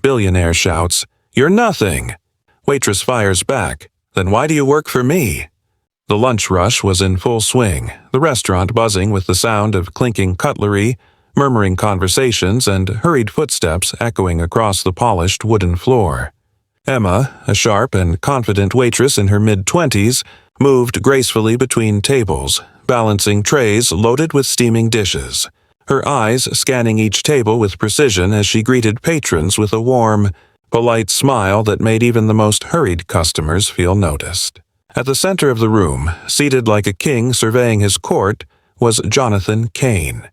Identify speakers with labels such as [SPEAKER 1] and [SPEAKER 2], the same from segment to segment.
[SPEAKER 1] Billionaire shouts, "You're nothing!" Waitress fires back, "Then why do you work for me?" The lunch rush was in full swing, the restaurant buzzing with the sound of clinking cutlery, murmuring conversations, and hurried footsteps echoing across the polished wooden floor. Emma, a sharp and confident waitress in her mid-20s, moved gracefully between tables, balancing trays loaded with steaming dishes, her eyes scanning each table with precision as she greeted patrons with a warm, polite smile that made even the most hurried customers feel noticed. At the center of the room, seated like a king surveying his court, was Jonathan Kane,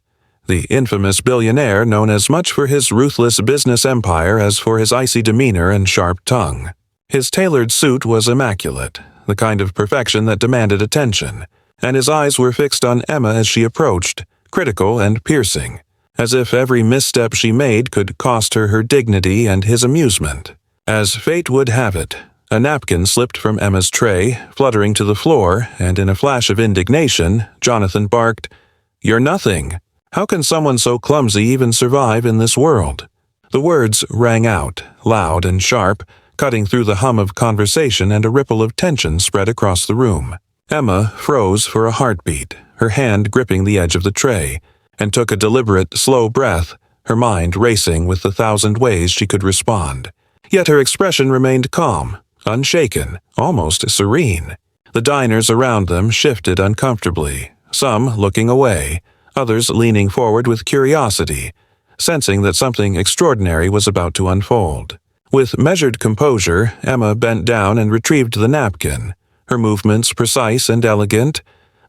[SPEAKER 1] the infamous billionaire known as much for his ruthless business empire as for his icy demeanor and sharp tongue. His tailored suit was immaculate, the kind of perfection that demanded attention, and his eyes were fixed on Emma as she approached, critical and piercing, as if every misstep she made could cost her her dignity and his amusement. As fate would have it, a napkin slipped from Emma's tray, fluttering to the floor, and in a flash of indignation, Jonathan barked, "You're nothing! How can someone so clumsy even survive in this world?" The words rang out, loud and sharp, cutting through the hum of conversation, and a ripple of tension spread across the room. Emma froze for a heartbeat, her hand gripping the edge of the tray, and took a deliberate, slow breath, her mind racing with the thousand ways she could respond. Yet her expression remained calm, unshaken, almost serene. The diners around them shifted uncomfortably, some looking away, others leaning forward with curiosity, sensing that something extraordinary was about to unfold. With measured composure, Emma bent down and retrieved the napkin, her movements precise and elegant,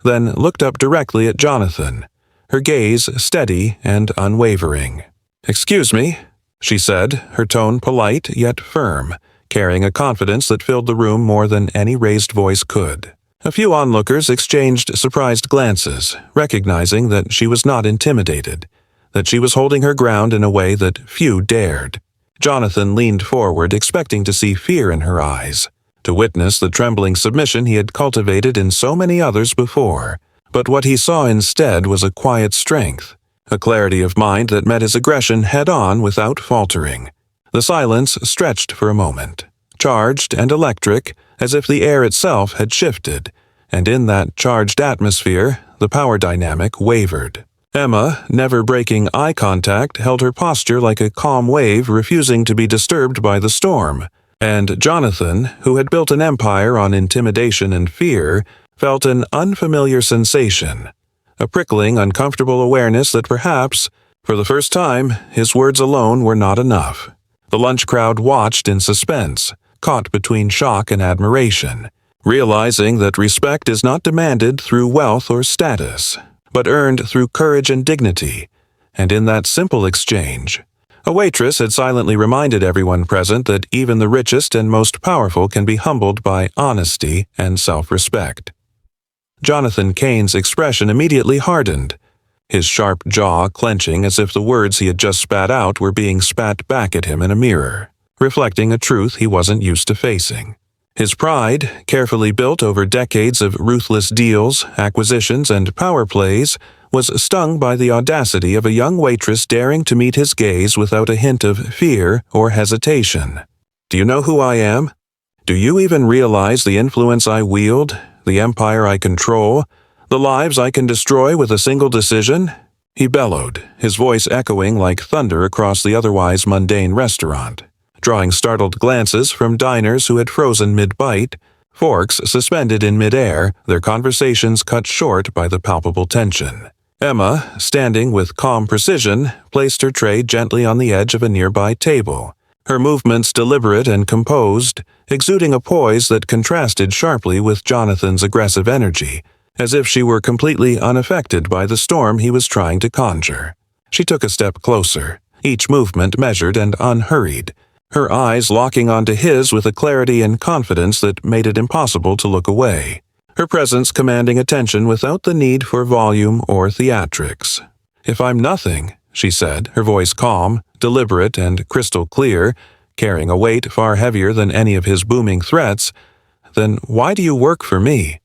[SPEAKER 1] then looked up directly at Jonathan, her gaze steady and unwavering. "Excuse me," she said, her tone polite yet firm, carrying a confidence that filled the room more than any raised voice could. A few onlookers exchanged surprised glances, recognizing that she was not intimidated, that she was holding her ground in a way that few dared. Jonathan leaned forward, expecting to see fear in her eyes, to witness the trembling submission he had cultivated in so many others before. But what he saw instead was a quiet strength, a clarity of mind that met his aggression head-on without faltering. The silence stretched for a moment, charged and electric, as if the air itself had shifted, and in that charged atmosphere, the power dynamic wavered. Emma, never breaking eye contact, held her posture like a calm wave refusing to be disturbed by the storm, and Jonathan, who had built an empire on intimidation and fear, felt an unfamiliar sensation, a prickling, uncomfortable awareness that perhaps, for the first time, his words alone were not enough. The lunch crowd watched in suspense, caught between shock and admiration, realizing that respect is not demanded through wealth or status, but earned through courage and dignity. And in that simple exchange, a waitress had silently reminded everyone present that even the richest and most powerful can be humbled by honesty and self-respect. Jonathan Kane's expression immediately hardened, his sharp jaw clenching as if the words he had just spat out were being spat back at him in a mirror, reflecting a truth he wasn't used to facing. His pride, carefully built over decades of ruthless deals, acquisitions, and power plays, was stung by the audacity of a young waitress daring to meet his gaze without a hint of fear or hesitation. "Do you know who I am? Do you even realize the influence I wield, the empire I control, the lives I can destroy with a single decision?" he bellowed, his voice echoing like thunder across the otherwise mundane restaurant, drawing startled glances from diners who had frozen mid-bite, forks suspended in mid-air, their conversations cut short by the palpable tension. Emma, standing with calm precision, placed her tray gently on the edge of a nearby table, her movements deliberate and composed, exuding a poise that contrasted sharply with Jonathan's aggressive energy, as if she were completely unaffected by the storm he was trying to conjure. She took a step closer, each movement measured and unhurried, her eyes locking onto his with a clarity and confidence that made it impossible to look away, her presence commanding attention without the need for volume or theatrics. "If I'm nothing," she said, her voice calm, deliberate, and crystal clear, carrying a weight far heavier than any of his booming threats, "then why do you work for me?"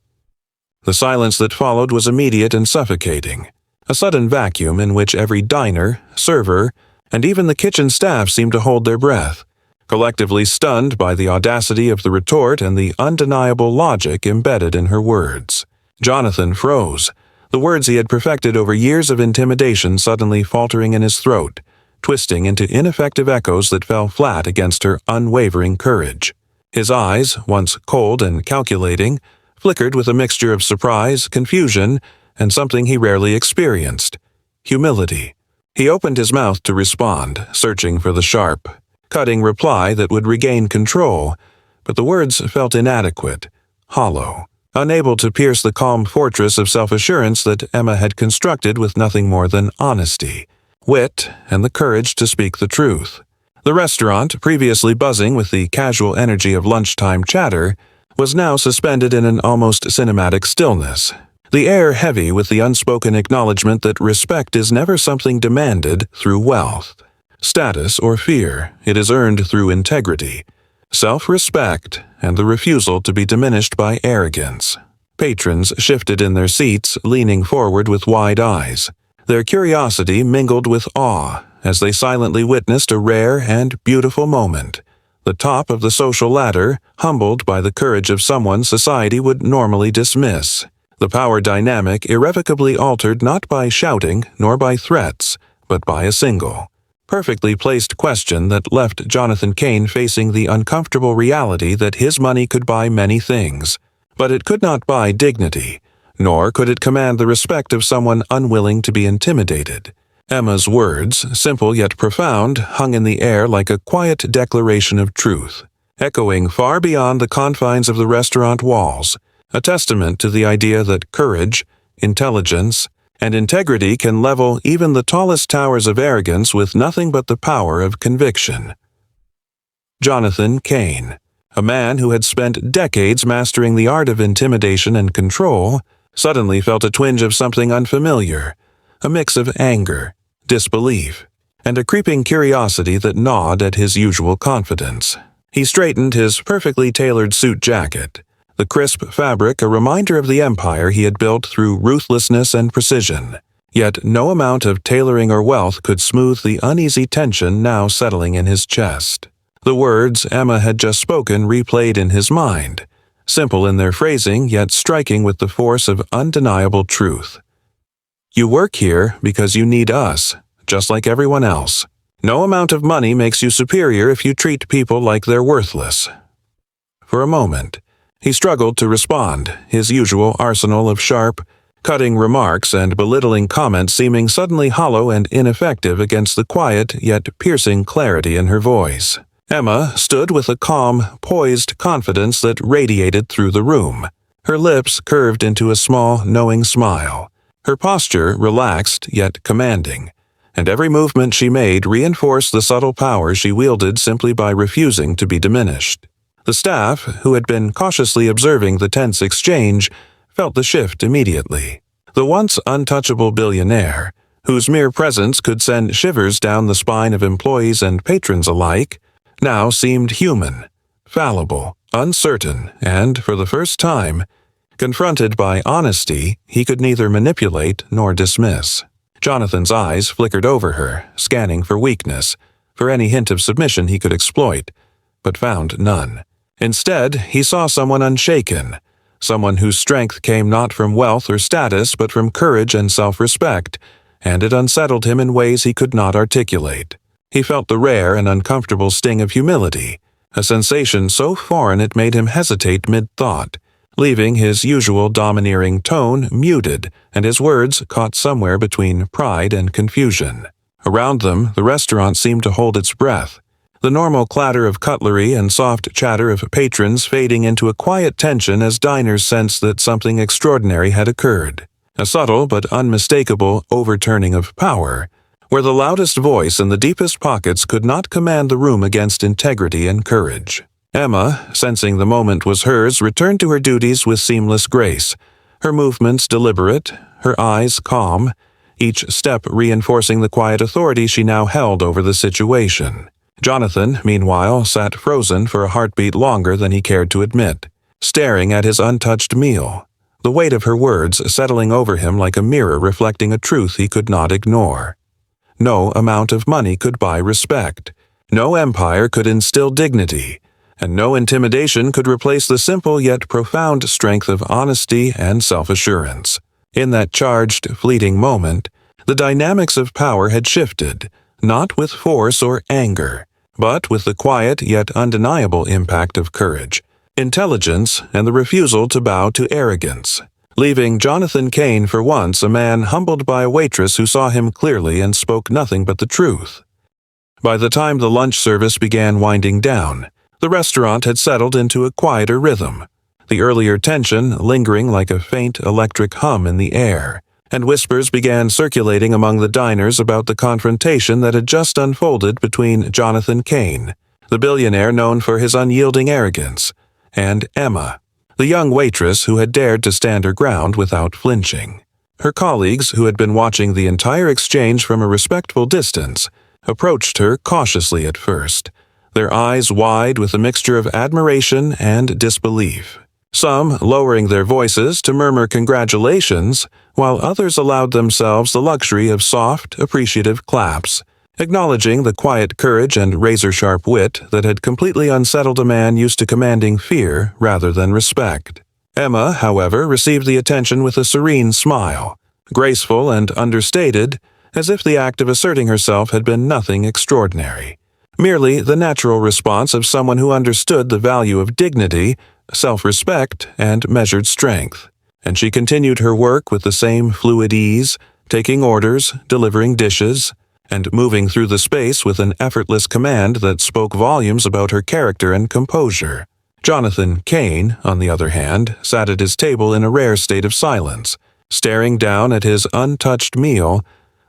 [SPEAKER 1] The silence that followed was immediate and suffocating, a sudden vacuum in which every diner, server, and even the kitchen staff seemed to hold their breath, collectively stunned by the audacity of the retort and the undeniable logic embedded in her words. Jonathan froze, the words he had perfected over years of intimidation suddenly faltering in his throat, twisting into ineffective echoes that fell flat against her unwavering courage. His eyes, once cold and calculating, flickered with a mixture of surprise, confusion, and something he rarely experienced: humility. He opened his mouth to respond, searching for the sharp, cutting reply that would regain control, but the words felt inadequate, hollow, unable to pierce the calm fortress of self-assurance that Emma had constructed with nothing more than honesty, wit, and the courage to speak the truth. The restaurant, previously buzzing with the casual energy of lunchtime chatter, was now suspended in an almost cinematic stillness, the air heavy with the unspoken acknowledgement that respect is never something demanded through wealth, status, or fear. It is earned through integrity, self-respect, and the refusal to be diminished by arrogance. Patrons shifted in their seats, leaning forward with wide eyes, their curiosity mingled with awe as they silently witnessed a rare and beautiful moment. The top of the social ladder, humbled by the courage of someone society would normally dismiss. The power dynamic irrevocably altered not by shouting nor by threats, but by a single, perfectly placed question that left Jonathan Kane facing the uncomfortable reality that his money could buy many things, but it could not buy dignity, nor could it command the respect of someone unwilling to be intimidated. Emma's words, simple yet profound, hung in the air like a quiet declaration of truth, echoing far beyond the confines of the restaurant walls, a testament to the idea that courage, intelligence, and integrity can level even the tallest towers of arrogance with nothing but the power of conviction. Jonathan Kane, a man who had spent decades mastering the art of intimidation and control, suddenly felt a twinge of something unfamiliar, a mix of anger, disbelief, and a creeping curiosity that gnawed at his usual confidence. He straightened his perfectly tailored suit jacket, the crisp fabric a reminder of the empire he had built through ruthlessness and precision. Yet no amount of tailoring or wealth could smooth the uneasy tension now settling in his chest. The words Emma had just spoken replayed in his mind, simple in their phrasing yet striking with the force of undeniable truth. You work here because you need us, just like everyone else. No amount of money makes you superior if you treat people like they're worthless. For a moment, he struggled to respond, his usual arsenal of sharp, cutting remarks and belittling comments seeming suddenly hollow and ineffective against the quiet yet piercing clarity in her voice. Emma stood with a calm, poised confidence that radiated through the room, her lips curved into a small, knowing smile, her posture relaxed yet commanding, and every movement she made reinforced the subtle power she wielded simply by refusing to be diminished. The staff, who had been cautiously observing the tense exchange, felt the shift immediately. The once untouchable billionaire, whose mere presence could send shivers down the spine of employees and patrons alike, now seemed human, fallible, uncertain, and, for the first time, confronted by honesty he could neither manipulate nor dismiss. Jonathan's eyes flickered over her, scanning for weakness, for any hint of submission he could exploit, but found none. Instead, he saw someone unshaken, someone whose strength came not from wealth or status but from courage and self-respect, and it unsettled him in ways he could not articulate. He felt the rare and uncomfortable sting of humility, a sensation so foreign it made him hesitate mid-thought, leaving his usual domineering tone muted and his words caught somewhere between pride and confusion. Around them, the restaurant seemed to hold its breath, the normal clatter of cutlery and soft chatter of patrons fading into a quiet tension as diners sensed that something extraordinary had occurred. A subtle but unmistakable overturning of power, where the loudest voice and the deepest pockets could not command the room against integrity and courage. Emma, sensing the moment was hers, returned to her duties with seamless grace, her movements deliberate, her eyes calm, each step reinforcing the quiet authority she now held over the situation. Jonathan, meanwhile, sat frozen for a heartbeat longer than he cared to admit, staring at his untouched meal, the weight of her words settling over him like a mirror reflecting a truth he could not ignore. no amount of money could buy respect. No empire could instill dignity, and no intimidation could replace the simple yet profound strength of honesty and self-assurance. In that charged, fleeting moment, the dynamics of power had shifted, not with force or anger, but with the quiet yet undeniable impact of courage, intelligence, and the refusal to bow to arrogance, leaving Jonathan Kane for once a man humbled by a waitress who saw him clearly and spoke nothing but the truth. By the time the lunch service began winding down, the restaurant had settled into a quieter rhythm, the earlier tension lingering like a faint electric hum in the air, and whispers began circulating among the diners about the confrontation that had just unfolded between Jonathan Kane, the billionaire known for his unyielding arrogance, and Emma, the young waitress who had dared to stand her ground without flinching. Her colleagues, who had been watching the entire exchange from a respectful distance, approached her cautiously at first, their eyes wide with a mixture of admiration and disbelief. Some lowering their voices to murmur congratulations, while others allowed themselves the luxury of soft, appreciative claps, acknowledging the quiet courage and razor-sharp wit that had completely unsettled a man used to commanding fear rather than respect. Emma, however, received the attention with a serene smile, graceful and understated, as if the act of asserting herself had been nothing extraordinary, merely the natural response of someone who understood the value of dignity, self-respect, and measured strength. And she continued her work with the same fluid ease, taking orders, delivering dishes, and moving through the space with an effortless command that spoke volumes about her character and composure. Jonathan Kane, on the other hand, sat at his table in a rare state of silence, staring down at his untouched meal,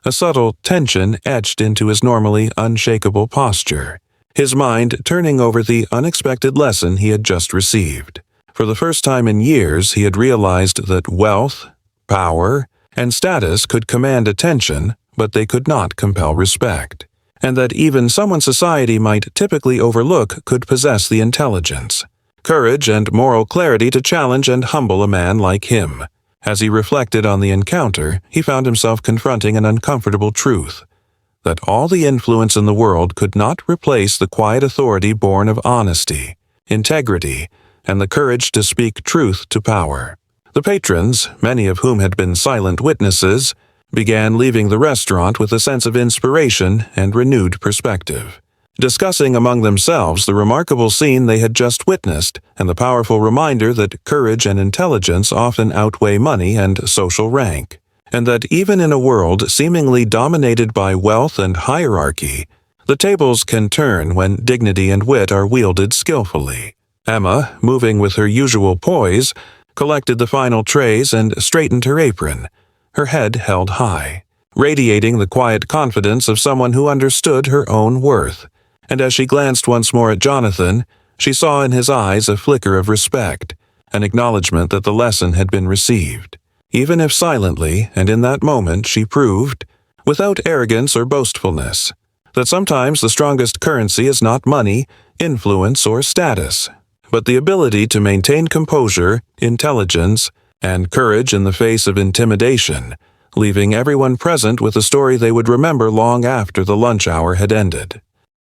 [SPEAKER 1] a subtle tension etched into his normally unshakable posture, his mind turning over the unexpected lesson he had just received. For the first time in years, he had realized that wealth, power, and status could command attention, but they could not compel respect, and that even someone society might typically overlook could possess the intelligence, courage, and moral clarity to challenge and humble a man like him. As he reflected on the encounter, he found himself confronting an uncomfortable truth, that all the influence in the world could not replace the quiet authority born of honesty, integrity, and the courage to speak truth to power. The patrons, many of whom had been silent witnesses, began leaving the restaurant with a sense of inspiration and renewed perspective, discussing among themselves the remarkable scene they had just witnessed and the powerful reminder that courage and intelligence often outweigh money and social rank, and that even in a world seemingly dominated by wealth and hierarchy, the tables can turn when dignity and wit are wielded skillfully. Emma, moving with her usual poise, collected the final trays and straightened her apron, her head held high, radiating the quiet confidence of someone who understood her own worth. And as she glanced once more at Jonathan, she saw in his eyes a flicker of respect, an acknowledgement that the lesson had been received. Even if silently, and in that moment she proved, without arrogance or boastfulness, that sometimes the strongest currency is not money, influence, or status, but the ability to maintain composure, intelligence, and courage in the face of intimidation, leaving everyone present with a story they would remember long after the lunch hour had ended.